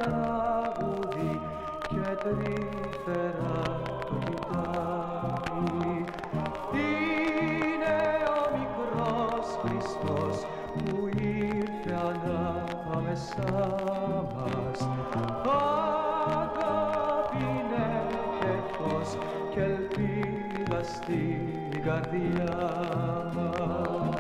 τραγουδί και τρυφερά το κοιτάει. Είναι ο μικρός Χριστός που ήρθε ανάμεσά μας. Αγάπη είναι και φως και ελπίδα στην καρδιά μας.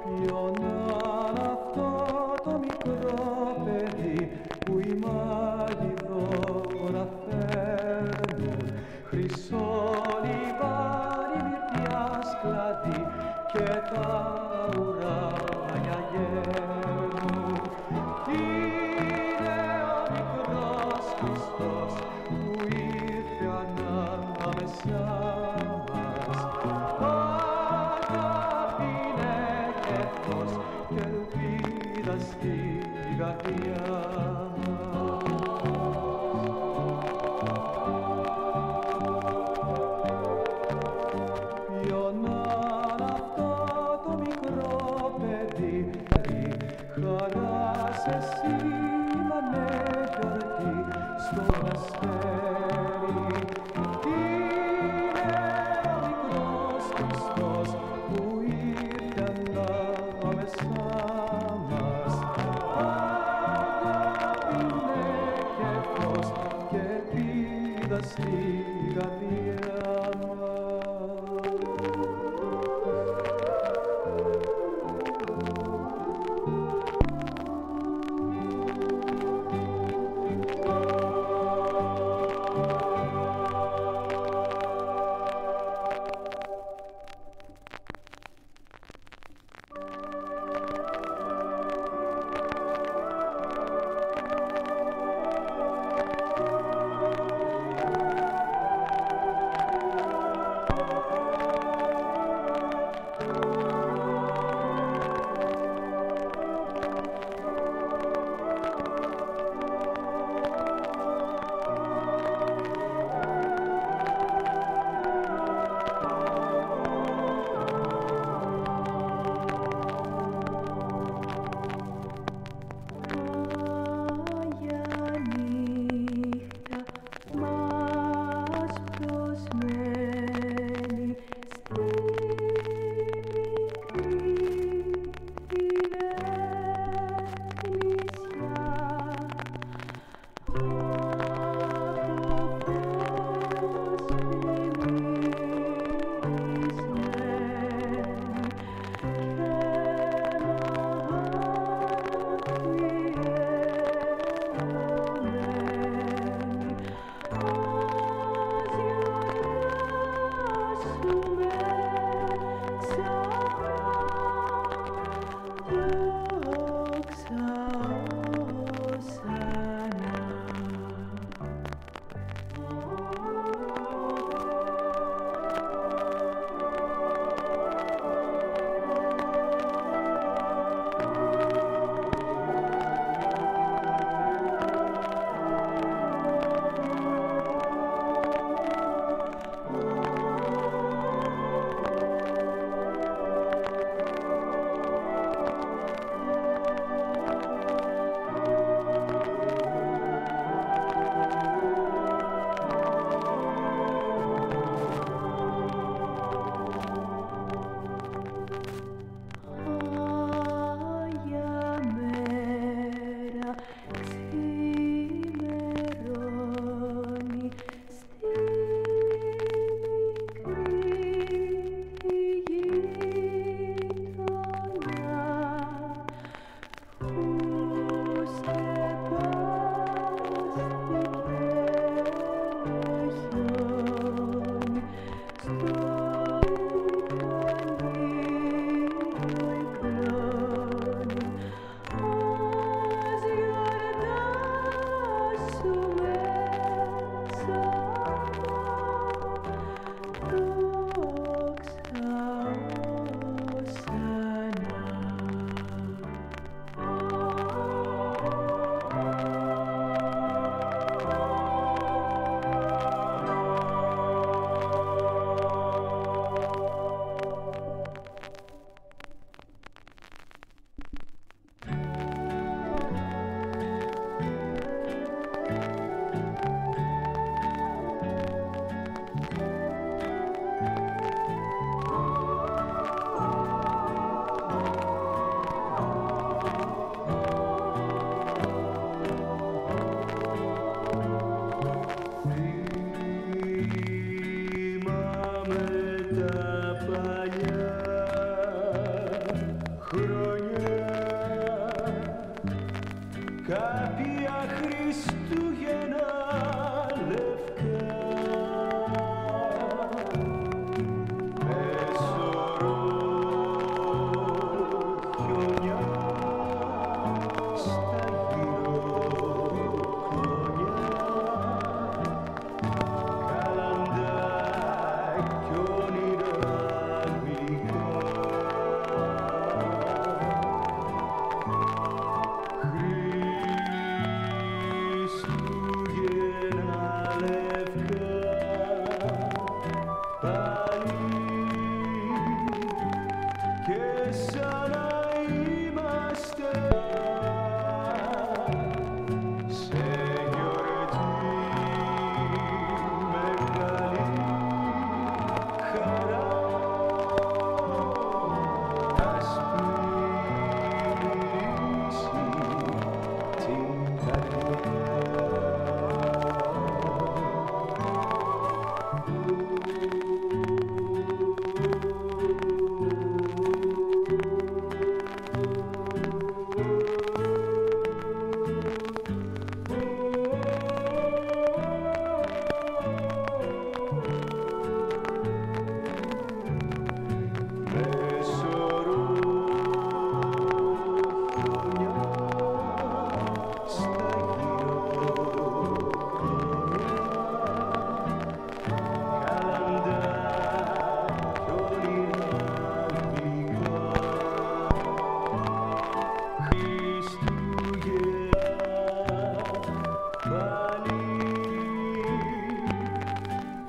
Ποιον είναι αυτό το μικρό παιδί που οι μάγοι δώρα φέρνουν, χρυσό λιβάνι μυρτιάς κλαδί και τα ουράνια γέρνουν. Είναι ο μικρός Χριστός που ήρθε ανάμεσά μας. Αγάπη είναι και φως και ελπίδα στην καρδιά μας. Ποιον είναι αυτό το μικρό παιδί, χαράς εσύ μανέ γιορτή στον αστέρι. Είναι ο μικρός Χριστός που ήρθε ανάμεσά μας. Αγάπη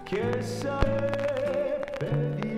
Και σαν παιδιά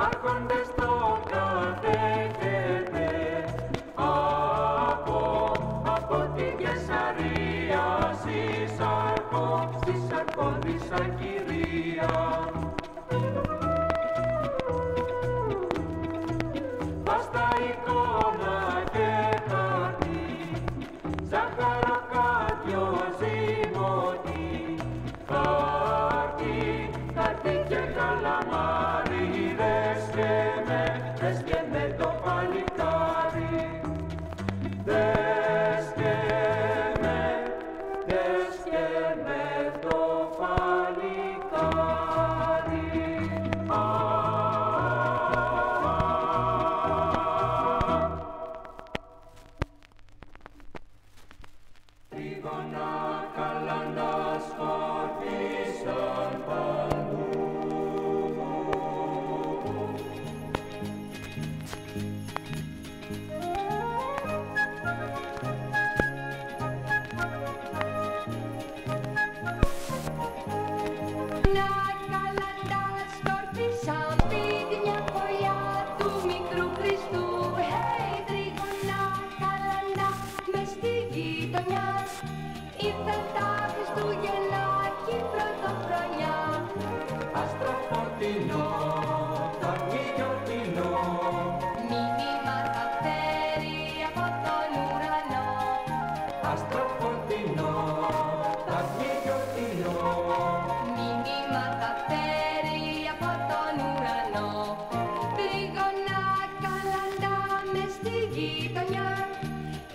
άρχοντες το κατέχετε από τη Κεσαρία στις αρχόντισσα κυρία. Βάστα εικόνα και χαρτί, ζαχαροκάτιο ζυμωτή, χαρτί και καλαμάρι, δες και με το παλικάρι, δες και με το παλικάρι. Τρίγωνα καλάντα σκορπίσαν παντού. Να καλάντα σκορπίσαν πίδια φωλιά του μικρού Χριστού. Hey, τρίγωνα καλάντα μες στη γειτονιά, ήρθαν τα Χριστούγεννάκι πρωτοχρονιά. Άστρο φωτεινό, δάκρυ γιορτινό, Μήνυμα θα φέρει από τον ουρανό. άστρο φωτεινό, δάκρυ γιορτινό, Μήνυμα θα φέρει από τον ουρανό. Τρίγωνα καλάντα μες στη γειτονιά,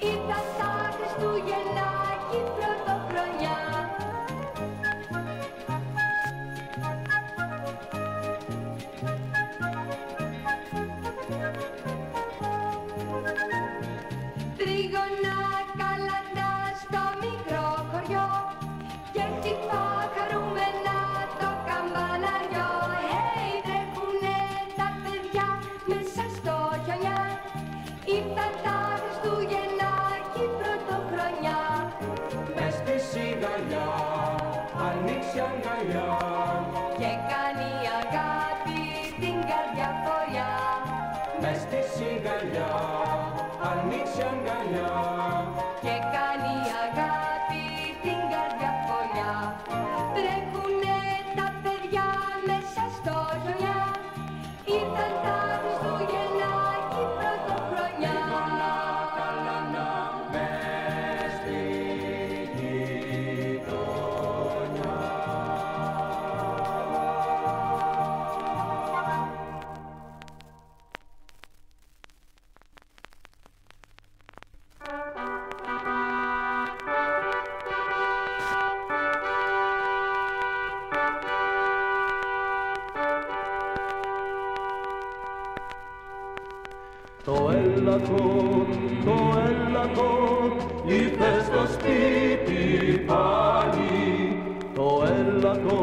ήρθαν τα Χριστούγεννάκι πρωτοχρονιά. Τρίγωνα καλάντα στο μικρό χωριό και χτυπά χαρούμενα το καμπαναριό. Hey, τρέχουνε τα παιδιά μέσα στο χιονιά, ήρθαν τα Χριστούγεννάκι πρωτοχρονιά. μες στη σιγαλιά, ανοίξει αγκαλιά, Και κάνει αγάπη την καρδιά φοριά. μες στη σιγαλιά, ανοίξει αγκαλιά, Και κάνει αγάπη την καρδιά φοριά. Τρέχουνε τα παιδιά μέσα στο χιονιά, ήρθαν τα Χριστούγεννάκι πρωτοχρονιά. καλάνα, μες στη γειτονιά. Το έλατο, ήρθε στο σπίτι πάλι. Το έλατο,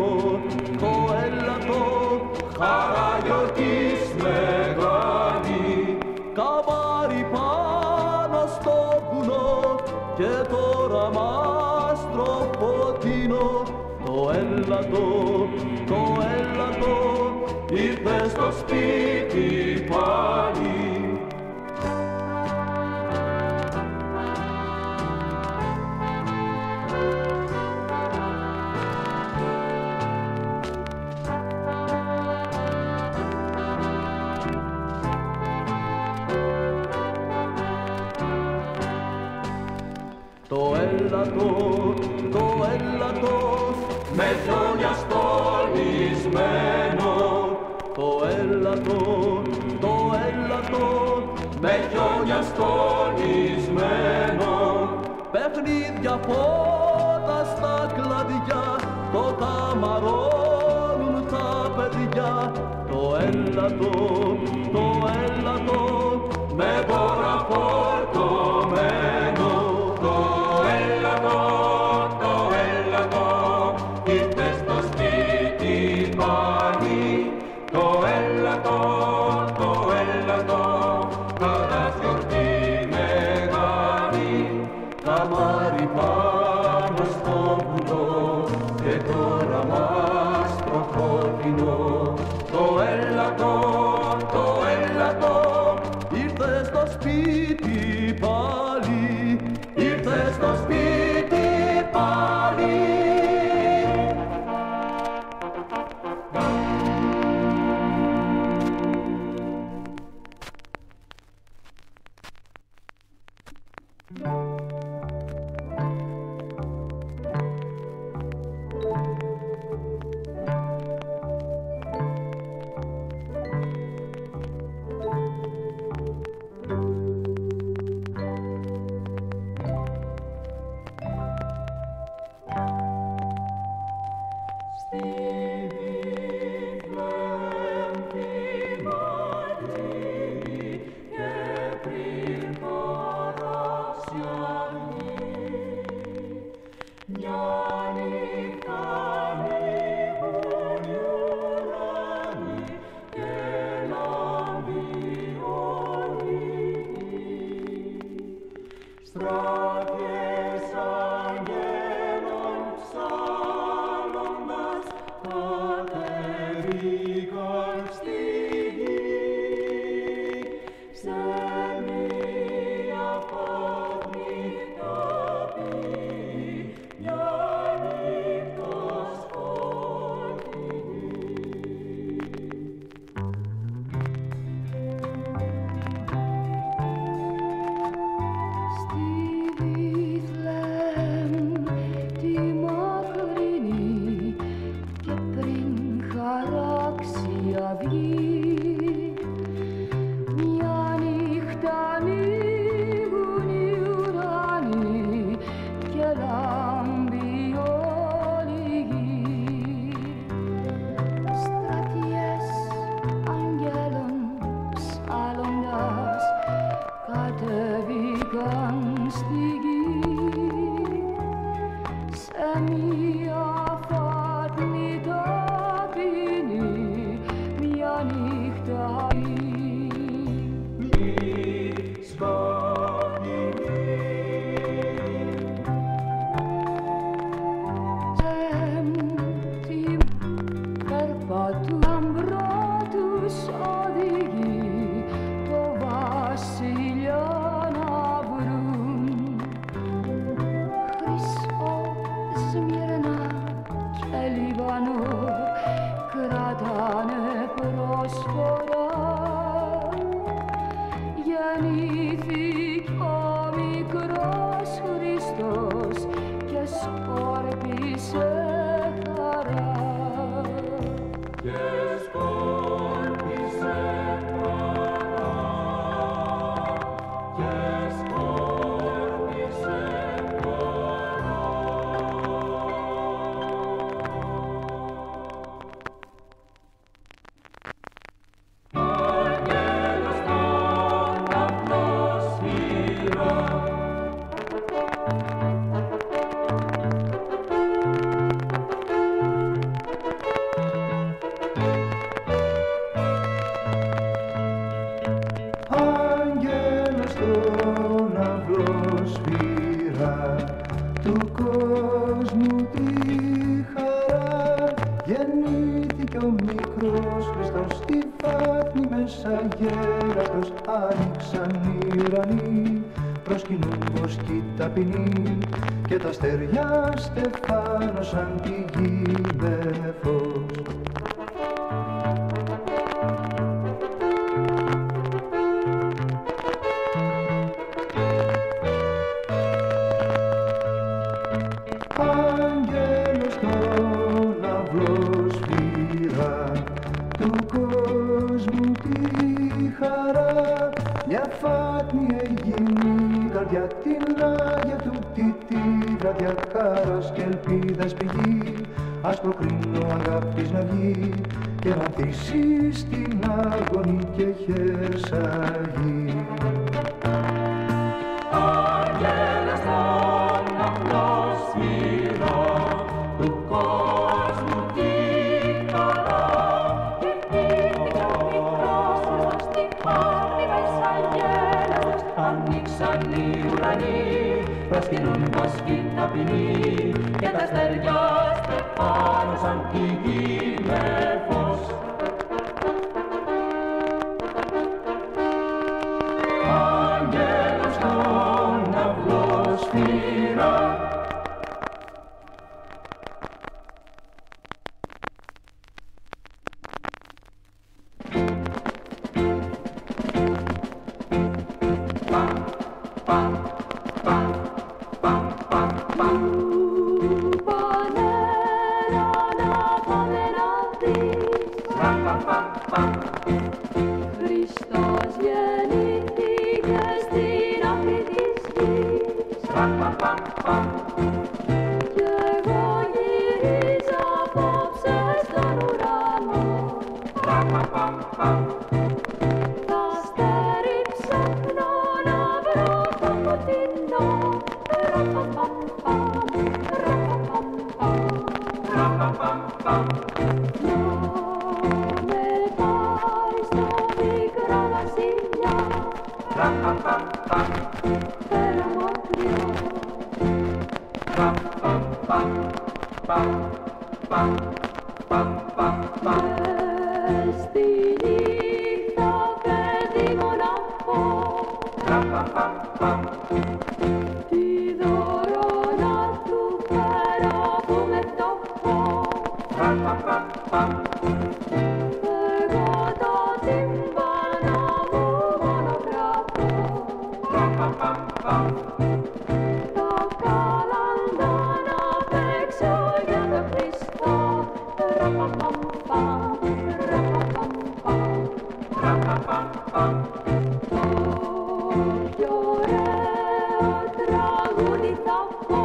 χαρά γιορτής μεγάλη. Καμάρι πάνω στο βουνό και τώρα μάστρο φωτεινό. Το έλατο, ήρθε στο σπίτι πάλι. Το έλατο, με χιόνια στολισμένο. Το έλατο, με χιόνια στολισμένο. Παιχνίδια φώτα στα κλαδιά, το καμαρώνουν τα παιδιά. Το έλατο, με δώρα φορτωμένο. Το έλατο, ήρθε στο σπίτι πάλι. Το έλατο, κατά γιορτή μεγάλη. Καμάρι πάνω στο βουνό και τώρα μάστρο φωτεινό. Το έλατο, αγέλατος άνοιξαν οι ουρανοί, προσκυνούν βοσκοί ταπεινοί και τα αστέρια στεφάνωσαν τη γη με φως. Άγγελος στον αυλό σφυρά, του κόσμου τη χαρά, μια φάτνη έγινε καρδιά την Άγια του τη βραδιά, χαράς και ελπίδας πηγή, ας προκρίνω αγάπης να βγει και να ανθίσει στην αγωνή και χερσαγή. Άγγελος στον αυλό σφυρά, του κόσμου τη χαρά, και ήρθε μικρός στην πάτριδα εισαγγέλαστος, ανοίξαν οι ουρανοί, προσκυνούν βοσκοί ταπεινοί και τα αστέρια στεφάνωσαν τη γη με φως. Άγγελος στον αυλό σφυρά. Χριστός γεννήθηκε στην άκρη της γης, κι εγώ γυρίζω απόψε στον ουρανό. Τα αστέρι ψάχνω να βρω το φωτεινό. Πέρα μακριά, μες στη νύχτα παιδί μοναχό, τι δώρο να του φέρω που με φτωχό. Εγώ το τύμπανο μου μόνο γράφω, τα καλαντά να παίξω για τον Χριστό. Το πιο ωραίο τραγούδι θα πω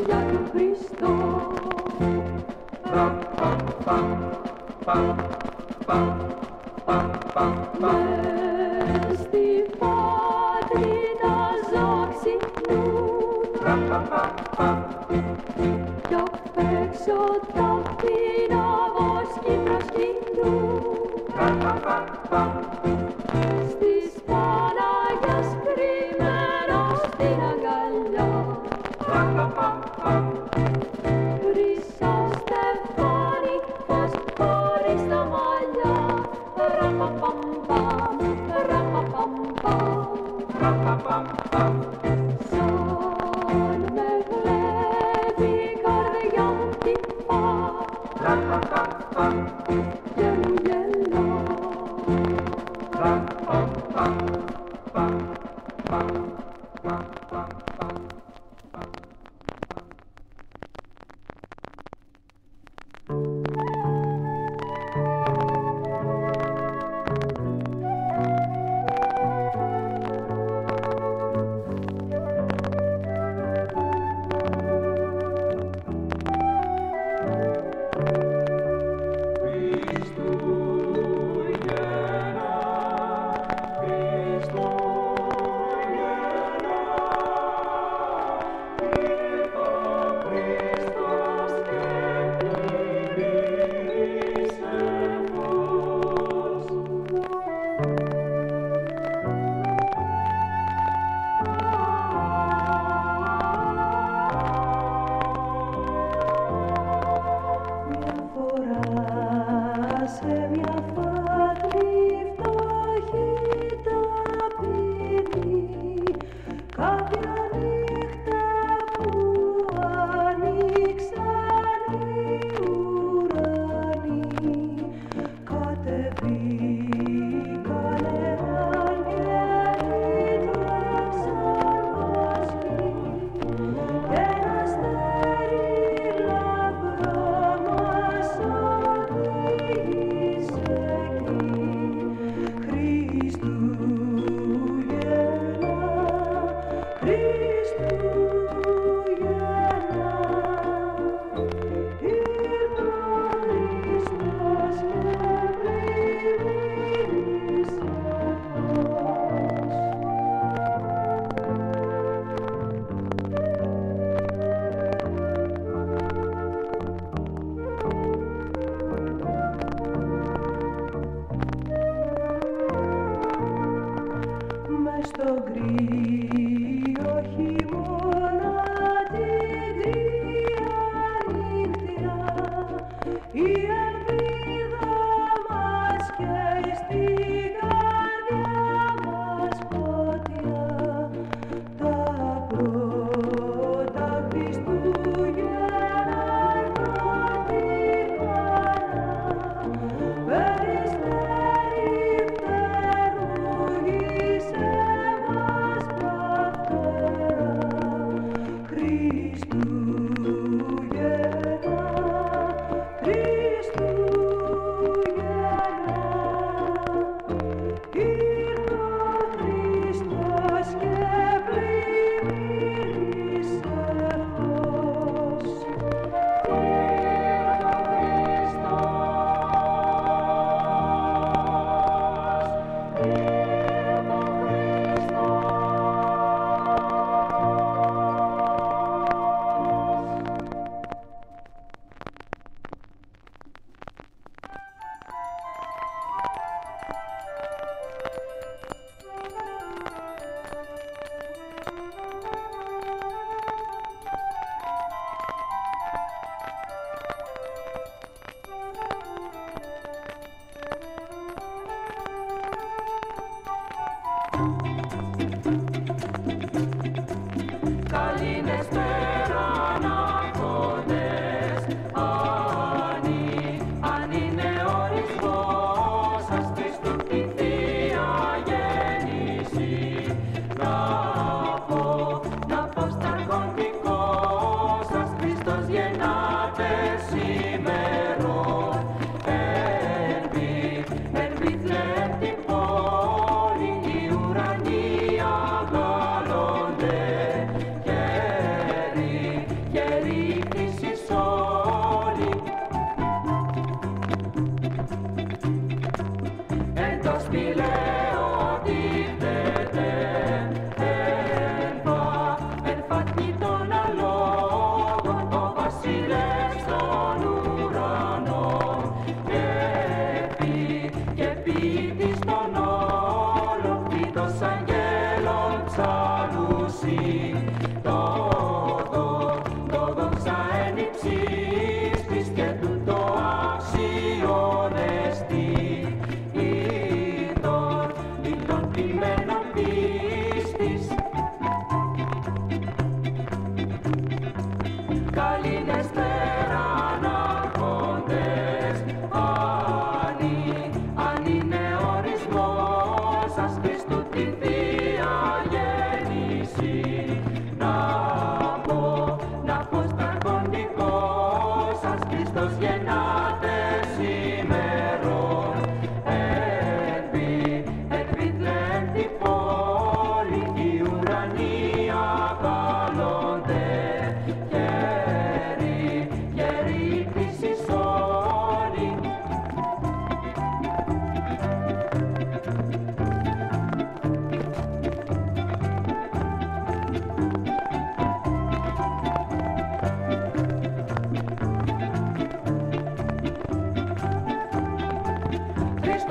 για τον Χριστό. Μες στη πατρίδα ζώα ξυπνούν κι απ' έξω τα πτηνά βοσκοί προσκυνούν. Στις Παναγιάς κρυμμένος στην αγκαλιά, χρυσό στεφάνι φως χωρίς τα μαλλιά.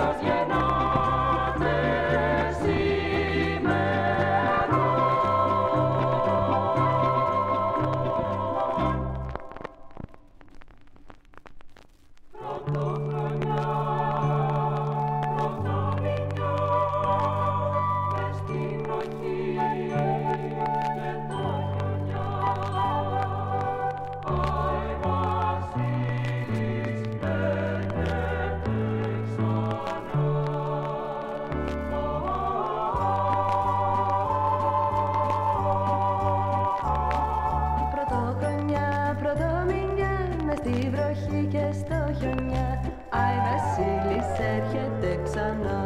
Χριστός γεννάται σήμερα. Πρωτοχρονιά, πρωτομηνιά, μες στη βροχή και τα χιονιά. Άι Βασίλης έρχεται ξανά. Πρωτοχρονιά, πρωτομηνιά, μες στη βροχή και στο χιονιά. Άι Βασίλης έρχεται ξανά.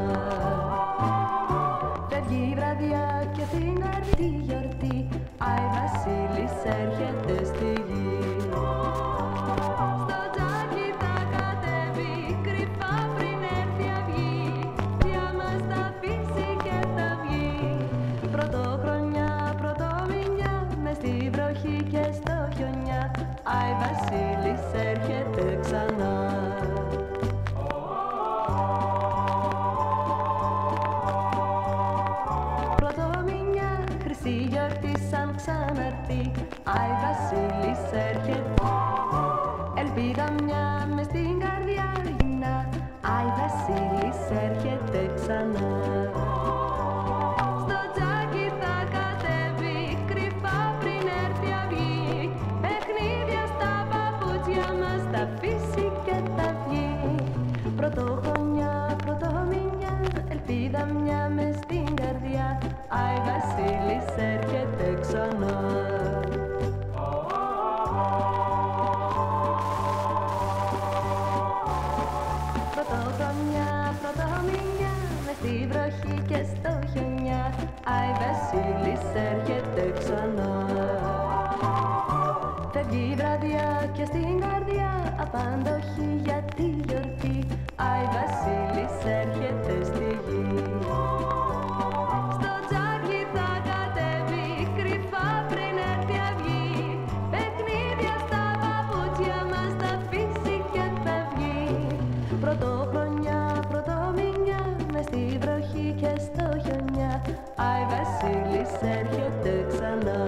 Φεύγει η βραδιά και την καρδιά τη γιορτή. Άι Βασίλης έρχεται στη γη. Στο τζάκι θα κατέβει κρυφά πριν έρθει αυγή. Για μας θα αφήσει και θα βγει. Πρωτοχρονιά, πρωτομηνιά, μες στη βροχή και στο χιονιά. Άι Βασίλης έρχεται ξανά. Πρωτομηνιά, χρυσή γιορτή σαν ξαναρθεί. Άι Βασίλης έρχεται. Ελπίδα μια μες στην καρδιά γυρνά. Άι Βασίλης έρχεται ξανά. Στο τζάκι θα κατέβει κρυφά πριν έρθει αυγή. Παιχνίδια στα παπούτσια μας θα αφήσει και θα βγει. Πρωτοχρονιά, πρωτομηνιά, ελπίδα μια μες στην καρδιά. Άι Βασίλης έρχεται ξανά. Πρωτοχρονιά, πρωτομηνιά, μες στη βροχή και στο χιονιά. Άι Βασίλης έρχεται ξανά. Φεύγει η βραδιά και στην καρδιά απαντοχή για τη γιορτή. Άι Βασίλης έρχεται στη γη. Στο τζάκι θα κατέβει κρυφά πριν έρθει αυγή. Παιχνίδια στα παπούτσια μας θα αφήσει και θα βγει. Πρωτοχρονιά, πρωτομηνιά, μες στη βροχή και στο χιονιά. Άι Βασίλης έρχεται ξανά.